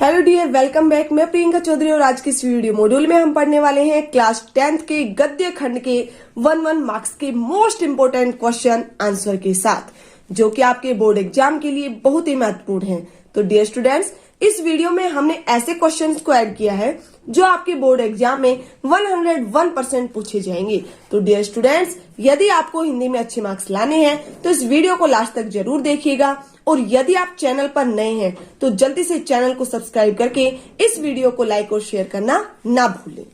Hello dear, welcome back. मैं प्रियंका चौधरी और आज के इस वीडियो मॉड्यूल में हम पढ़ने वाले हैं क्लास 10th के गद्य खंड के 1 मार्क्स के मोस्ट इंपोर्टेंट क्वेश्चन आंसर के साथ, जो कि आपके बोर्ड एग्जाम के लिए बहुत ही महत्वपूर्ण है। तो डियर स्टूडेंट्स, इस वीडियो में हमने ऐसे क्वेश्चंस को ऐड किया है जो आपके बोर्ड एग्जाम में 101% पूछे जाएंगे। तो डियर स्टूडेंट्स, यदि आपको हिंदी में अच्छे मार्क्स लाने हैं तो इस वीडियो को लास्ट तक जरूर देखिएगा, और यदि आप चैनल पर नए हैं तो जल्दी से चैनल को सब्सक्राइब करके इस वीडियो को लाइक और शेयर करना ना भूलें।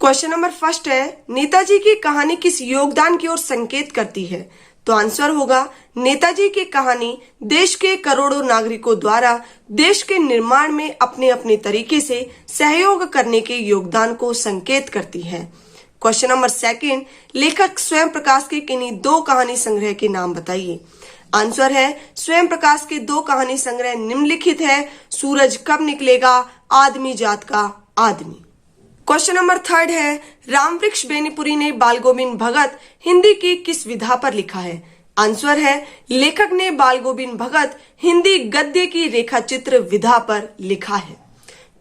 क्वेश्चन नंबर फर्स्ट है, नेताजी की कहानी किस योगदान की ओर संकेत करती है? तो आंसर होगा, नेताजी की कहानी देश के करोड़ों नागरिकों द्वारा देश के निर्माण में अपने अपने तरीके से सहयोग करने के योगदान को संकेत करती है। क्वेश्चन नंबर सेकंड, लेखक स्वयं प्रकाश के किन्हीं 2 कहानी संग्रह के नाम बताइए। आंसर है, स्वयं प्रकाश के 2 कहानी संग्रह निम्नलिखित है, सूरज कब निकलेगा, आदमी जात का आदमी। क्वेश्चन नंबर थर्ड है, रामवृक्ष बेनीपुरी ने बाल गोविंद भगत हिंदी की किस विधा पर लिखा है? आंसर है, लेखक ने बाल गोविंद भगत हिंदी गद्य की रेखा चित्र विधा पर लिखा है।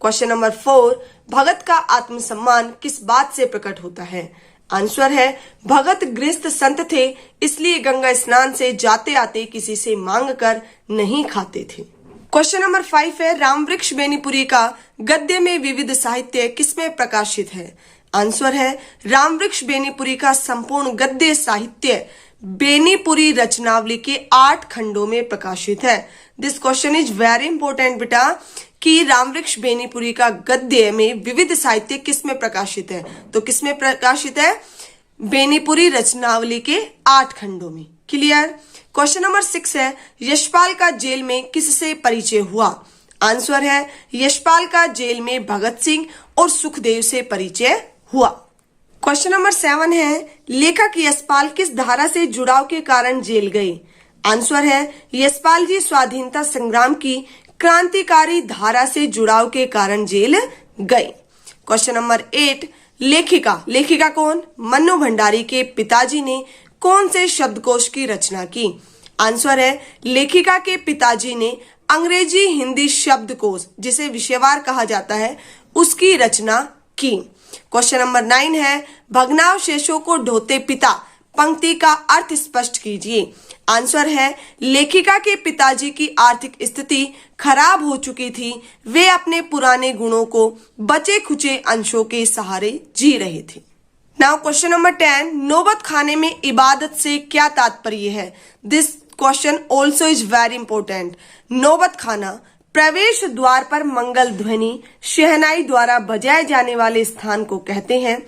क्वेश्चन नंबर 4, भगत का आत्मसम्मान किस बात से प्रकट होता है? आंसर है, भगत गृहस्थ संत थे, इसलिए गंगा स्नान से जाते आते किसी से मांग कर नहीं खाते थे। क्वेश्चन नंबर 5 है, रामवृक्ष बेनीपुरी का गद्य में विविध साहित्य किसमें प्रकाशित है? आंसर है, रामवृक्ष बेनीपुरी का संपूर्ण गद्य साहित्य बेनीपुरी रचनावली के 8 खंडों में प्रकाशित है। This question is very important बेटा, कि रामवृक्ष बेनीपुरी का गद्य में विविध साहित्य किसमें प्रकाशित है? तो किसमें प्रकाशित है? बेनीपुरी रचनावली के 8 खंडों में। क्लियर? क्वेश्चन नंबर 6 है, यशपाल का जेल में किससे परिचय हुआ? आंसर है, यशपाल का जेल में भगत सिंह और सुखदेव से परिचय हुआ। क्वेश्चन नंबर 7 है, लेखक यशपाल किस धारा से जुड़ाव के कारण जेल गए? आंसर है, यशपाल जी स्वाधीनता संग्राम की क्रांतिकारी धारा से जुड़ाव के कारण जेल गए। क्वेश्चन नंबर 8, लेखिका कौन? मन्नू भंडारी के पिताजी ने कौन से शब्दकोश की रचना की? आंसर है, लेखिका के पिताजी ने अंग्रेजी हिंदी शब्दकोश, जिसे विषयवार कहा जाता है, उसकी रचना की। क्वेश्चन नंबर 9 है, भग्नावशेषों को ढोते पिता पंक्ति का अर्थ स्पष्ट कीजिए। आंसर है, लेखिका के पिताजी की आर्थिक स्थिति खराब हो चुकी थी, वे अपने पुराने गुणों को बचे खुचे अंशों के सहारे जी रहे थे। नाउ क्वेश्चन नंबर 10, नौबत खाने में इबादत से क्या तात्पर्य है? This question also is very important. नौबत खाना प्रवेश द्वार पर मंगल ध्वनि शहनाई द्वारा बजाए जाने वाले स्थान को कहते हैं।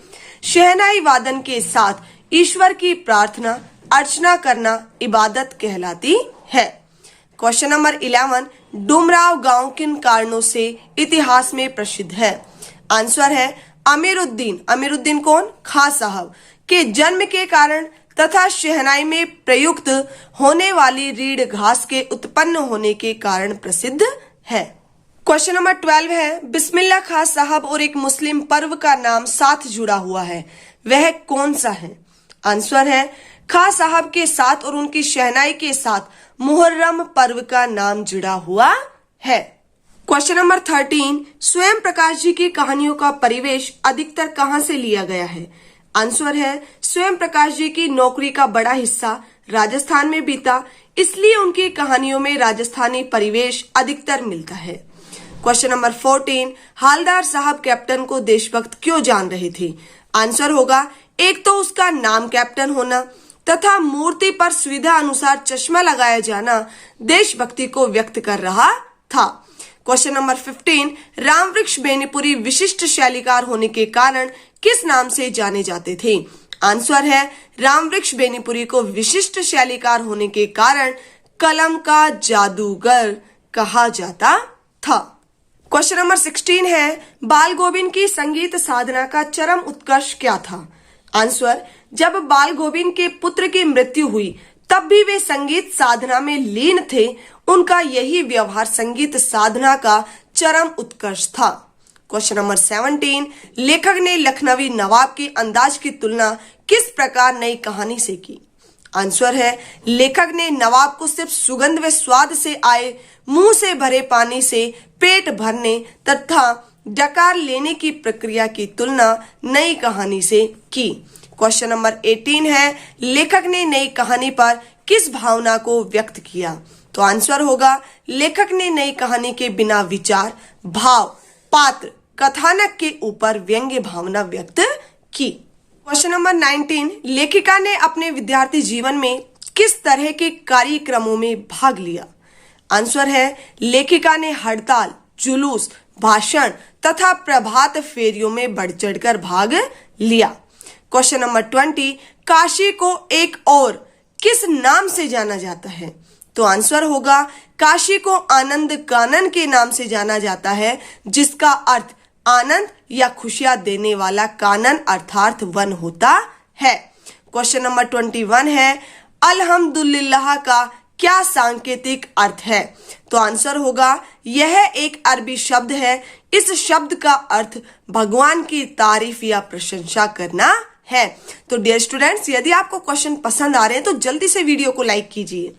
शहनाई वादन के साथ ईश्वर की प्रार्थना अर्चना करना इबादत कहलाती है। क्वेश्चन नंबर 11, डुमराव गांव किन कारणों से इतिहास में प्रसिद्ध है? आंसर है, अमीरुद्दीन कौन? खां साहब के जन्म के कारण तथा शहनाई में प्रयुक्त होने वाली रीढ़ घास के उत्पन्न होने के कारण प्रसिद्ध है। क्वेश्चन नंबर 12 है, बिस्मिल्लाह खां साहब और एक मुस्लिम पर्व का नाम साथ जुड़ा हुआ है, वह कौन सा है? आंसर है, खां साहब के साथ और उनकी शहनाई के साथ मुहर्रम पर्व का नाम जुड़ा हुआ है। क्वेश्चन नंबर 13, स्वयं प्रकाश जी की कहानियों का परिवेश अधिकतर कहां से लिया गया है? आंसर है, स्वयं प्रकाश जी की नौकरी का बड़ा हिस्सा राजस्थान में बीता, इसलिए उनकी कहानियों में राजस्थानी परिवेश अधिकतर मिलता है। क्वेश्चन नंबर 14, हालदार साहब कैप्टन को देशभक्त क्यों जान रहे थे? आंसर होगा, एक तो उसका नाम कैप्टन होना तथा मूर्ति पर सुविधा अनुसार चश्मा लगाया जाना देशभक्ति को व्यक्त कर रहा था। क्वेश्चन नंबर 15, रामवृक्ष बेनीपुरी विशिष्ट शैलीकार होने के कारण किस नाम से जाने जाते थे? आंसर है, रामवृक्ष बेनीपुरी को विशिष्ट शैलीकार होने के कारण कलम का जादूगर कहा जाता था। क्वेश्चन नंबर 16 है, बाल गोविंद की संगीत साधना का चरम उत्कर्ष क्या था? आंसर, जब बाल गोविंद के पुत्र की मृत्यु हुई तब भी वे संगीत साधना में लीन थे, उनका यही व्यवहार संगीत साधना का चरम उत्कर्ष था। क्वेश्चन नंबर 17, लेखक ने लखनवी नवाब के अंदाज की तुलना किस प्रकार नई कहानी से की? आंसर है लेखक ने नवाब को सिर्फ सुगंध व स्वाद से आए मुंह से भरे पानी से पेट भरने तथा डकार लेने की प्रक्रिया की तुलना नई कहानी से की। क्वेश्चन नंबर 18 है लेखक ने नई कहानी पर किस भावना को व्यक्त किया? तो आंसर होगा लेखक ने नई कहानी के बिना विचार, भाव, पात्र, कथानक के ऊपर व्यंग्य भावना व्यक्त की। क्वेश्चन नंबर 19 लेखिका ने अपने विद्यार्थी जीवन में किस तरह के कार्यक्रमों में भाग लिया? आंसर है लेखिका ने हड़ताल, जुलूस, भाषण तथा प्रभात फेरियों में बढ़ चढ़कर भाग लिया। क्वेश्चन नंबर 20 काशी को एक और किस नाम से जाना जाता है? तो आंसर होगा काशी को आनंद कानन के नाम से जाना जाता है, जिसका अर्थ आनंद या खुशियां देने वाला कानन अर्थात वन होता है। क्वेश्चन नंबर 21 है अल्हम्दुलिल्लाह का क्या सांकेतिक अर्थ है? तो आंसर होगा यह एक अरबी शब्द है। इस शब्द का अर्थ भगवान की तारीफ या प्रशंसा करना है। तो डियर स्टूडेंट्स, यदि आपको क्वेश्चन पसंद आ रहे हैं तो जल्दी से वीडियो को लाइक कीजिए।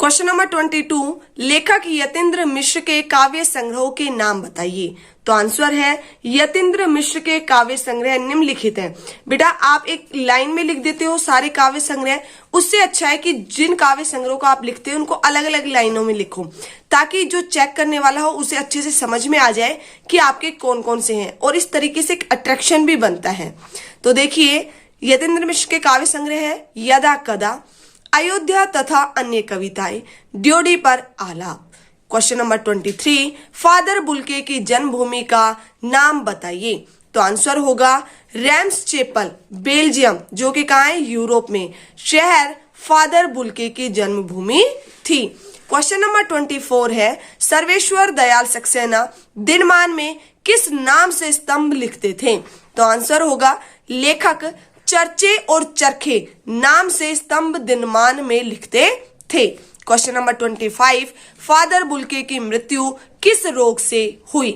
क्वेश्चन नंबर 22 लेखक यतीन्द्र मिश्र के काव्य संग्रहों के नाम बताइए। तो आंसर है यतीन्द्र मिश्र के काव्य संग्रह निम्नलिखित हैं। बेटा आप एक लाइन में लिख देते हो सारे काव्य संग्रह, उससे अच्छा है कि जिन काव्य संग्रहों को आप लिखते हो उनको अलग अलग लाइनों में लिखो, ताकि जो चेक करने वाला हो उसे अच्छे से समझ में आ जाए कि आपके कौन कौन से हैं, और इस तरीके से एक अट्रैक्शन भी बनता है। तो देखिए यतीन्द्र मिश्र के काव्य संग्रह है यदा कदा, अयोध्या तथा अन्य कविताएं, ड्योढ़ी पर आलाप। क्वेश्चन नंबर 23 फादर बुल्के की जन्मभूमि का नाम बताइए। तो आंसर होगा रैम्स चेपल, बेल्जियम, जो कि कहाँ है? यूरोप में। शहर फादर बुल्के की जन्मभूमि थी। क्वेश्चन नंबर 24 है सर्वेश्वर दयाल सक्सेना दिनमान में किस नाम से स्तंभ लिखते थे? तो आंसर होगा लेखक चर्चे और चरखे नाम से स्तंभ दिनमान में लिखते थे। क्वेश्चन नंबर 25 फादर बुल्के की मृत्यु किस रोग से हुई?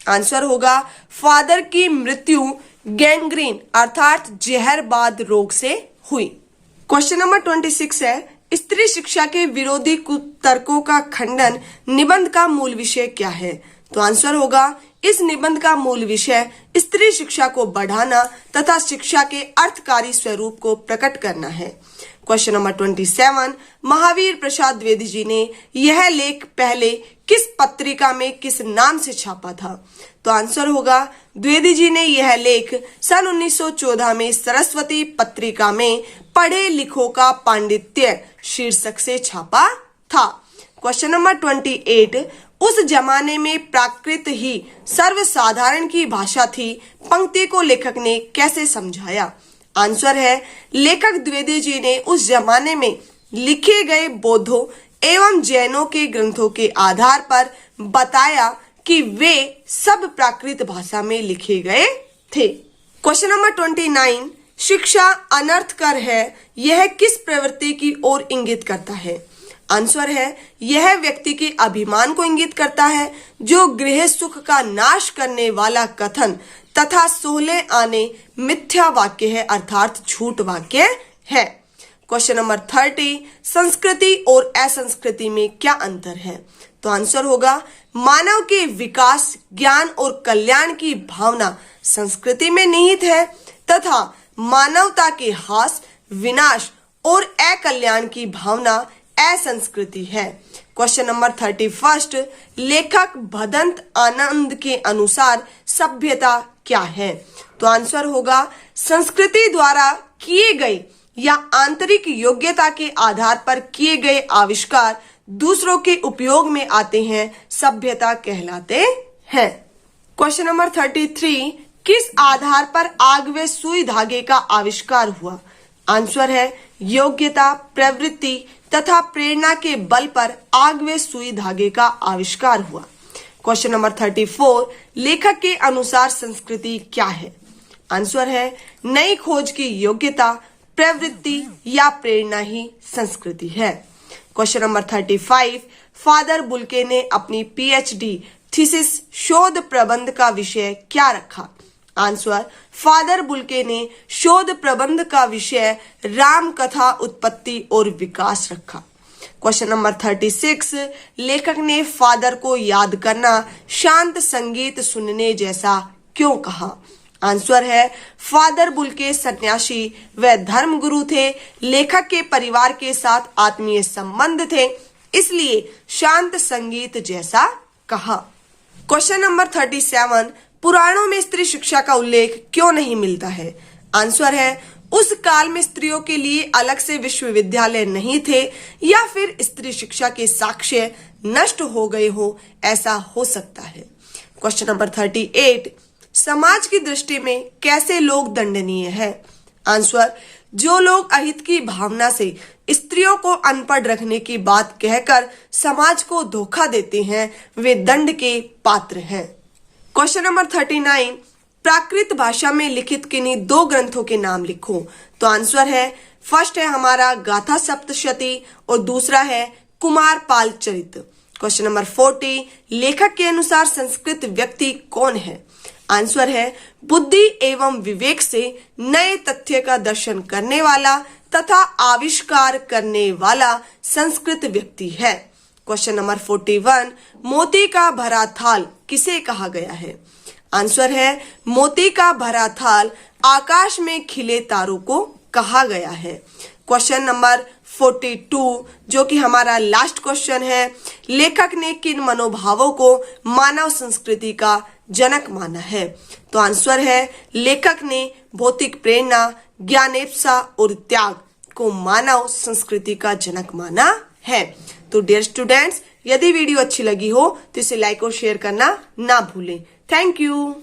आंसर होगा फादर की मृत्यु गैंग्रीन अर्थात जहरबाद रोग से हुई। क्वेश्चन नंबर 26 है स्त्री शिक्षा के विरोधी कुतर्कों का खंडन निबंध का मूल विषय क्या है? तो आंसर होगा इस निबंध का मूल विषय स्त्री शिक्षा को बढ़ाना तथा शिक्षा के अर्थकारी स्वरूप को प्रकट करना है। क्वेश्चन नंबर 27 महावीर प्रसाद द्विवेदी जी ने यह लेख पहले किस पत्रिका में किस नाम से छापा था? तो आंसर होगा द्विवेदी जी ने यह लेख सन 1914 में सरस्वती पत्रिका में पढ़े लिखों का पांडित्य शीर्षक से छापा था। क्वेश्चन नंबर 28 उस जमाने में प्राकृत ही सर्वसाधारण की भाषा थी, पंक्ति को लेखक ने कैसे समझाया? आंसर है लेखक द्विवेदी जी ने उस जमाने में लिखे गए बौद्धों एवं जैनों के ग्रंथों के आधार पर बताया कि वे सब प्राकृत भाषा में लिखे गए थे। क्वेश्चन नंबर 29 शिक्षा अनर्थकर है, यह किस प्रवृत्ति की ओर इंगित करता है? आंसर है यह व्यक्ति के अभिमान को इंगित करता है जो गृह सुख का नाश करने वाला कथन तथा सोहले आने मिथ्या वाक्य है अर्थात झूठ वाक्य है। क्वेश्चन नंबर 30 संस्कृति और असंस्कृति में क्या अंतर है? तो आंसर होगा मानव के विकास, ज्ञान और कल्याण की भावना संस्कृति में निहित है तथा मानवता के हास, विनाश और अकल्याण की भावना असंस्कृति है। क्वेश्चन नंबर 31 लेखक भदंत आनंद के अनुसार सभ्यता क्या है? तो आंसर होगा संस्कृति द्वारा किए गए या आंतरिक योग्यता के आधार पर किए गए आविष्कार दूसरों के उपयोग में आते हैं, सभ्यता कहलाते हैं। क्वेश्चन नंबर 33 किस आधार पर आग व सुई धागे का आविष्कार हुआ? आंसर है योग्यता, प्रवृत्ति तथा प्रेरणा के बल पर आग व सुई धागे का आविष्कार हुआ। क्वेश्चन नंबर 34 लेखक के अनुसार संस्कृति क्या है? आंसर है नई खोज की योग्यता, प्रवृत्ति या प्रेरणा ही संस्कृति है। क्वेश्चन नंबर 35 फादर बुल्के ने अपनी पीएचडी थीसिस शोध प्रबंध का विषय क्या रखा? आंसर, फादर बुल्के ने शोध प्रबंध का विषय राम कथा उत्पत्ति और विकास रखा। क्वेश्चन नंबर 36, लेखक ने फादर को याद करना शांत संगीत सुनने जैसा क्यों कहा? आंसर है, फादर बुल्के सन्यासी व धर्मगुरु थे। लेखक के परिवार के साथ आत्मीय संबंध थे, इसलिए शांत संगीत जैसा कहा। क्वेश्चन नंबर 37, पुराणों में स्त्री शिक्षा का उल्लेख क्यों नहीं मिलता है? आंसर है, उस काल में स्त्रियों के लिए अलग से विश्वविद्यालय नहीं थे या फिर स्त्री शिक्षा के साक्ष्य नष्ट हो गए हो, ऐसा हो सकता है। क्वेश्चन नंबर 38, समाज की दृष्टि में कैसे लोग दंडनीय है? आंसर, जो लोग अहित की भावना से स्त्रियों को अनपढ़ रखने की बात कहकर समाज को धोखा देते हैं, वे दंड के पात्र हैं। क्वेश्चन नंबर 39, प्राकृत भाषा में लिखित किन्हीं 2 ग्रंथों के नाम लिखो। तो आंसर है, फर्स्ट है हमारा गाथा सप्तशती और दूसरा है कुमार पाल चरित। क्वेश्चन नंबर 40, लेखक के अनुसार संस्कृत व्यक्ति कौन है? आंसर है, बुद्धि एवं विवेक से नए तथ्य का दर्शन करने वाला तथा आविष्कार करने वाला संस्कृत व्यक्ति है। क्वेश्चन नंबर 41, मोती का भरा थाल किसे कहा गया है? आंसर है, मोती का भरा थाल आकाश में खिले तारों को कहा गया है। क्वेश्चन नंबर 42, जो कि हमारा लास्ट क्वेश्चन है, लेखक ने किन मनोभावों को मानव संस्कृति का जनक माना है? तो आंसर है, लेखक ने भौतिक प्रेरणा, ज्ञानेप्सा और त्याग को मानव संस्कृति का जनक माना है। तो डियर स्टूडेंट्स, यदि वीडियो अच्छी लगी हो तो इसे लाइक और शेयर करना ना भूलें। Thank you.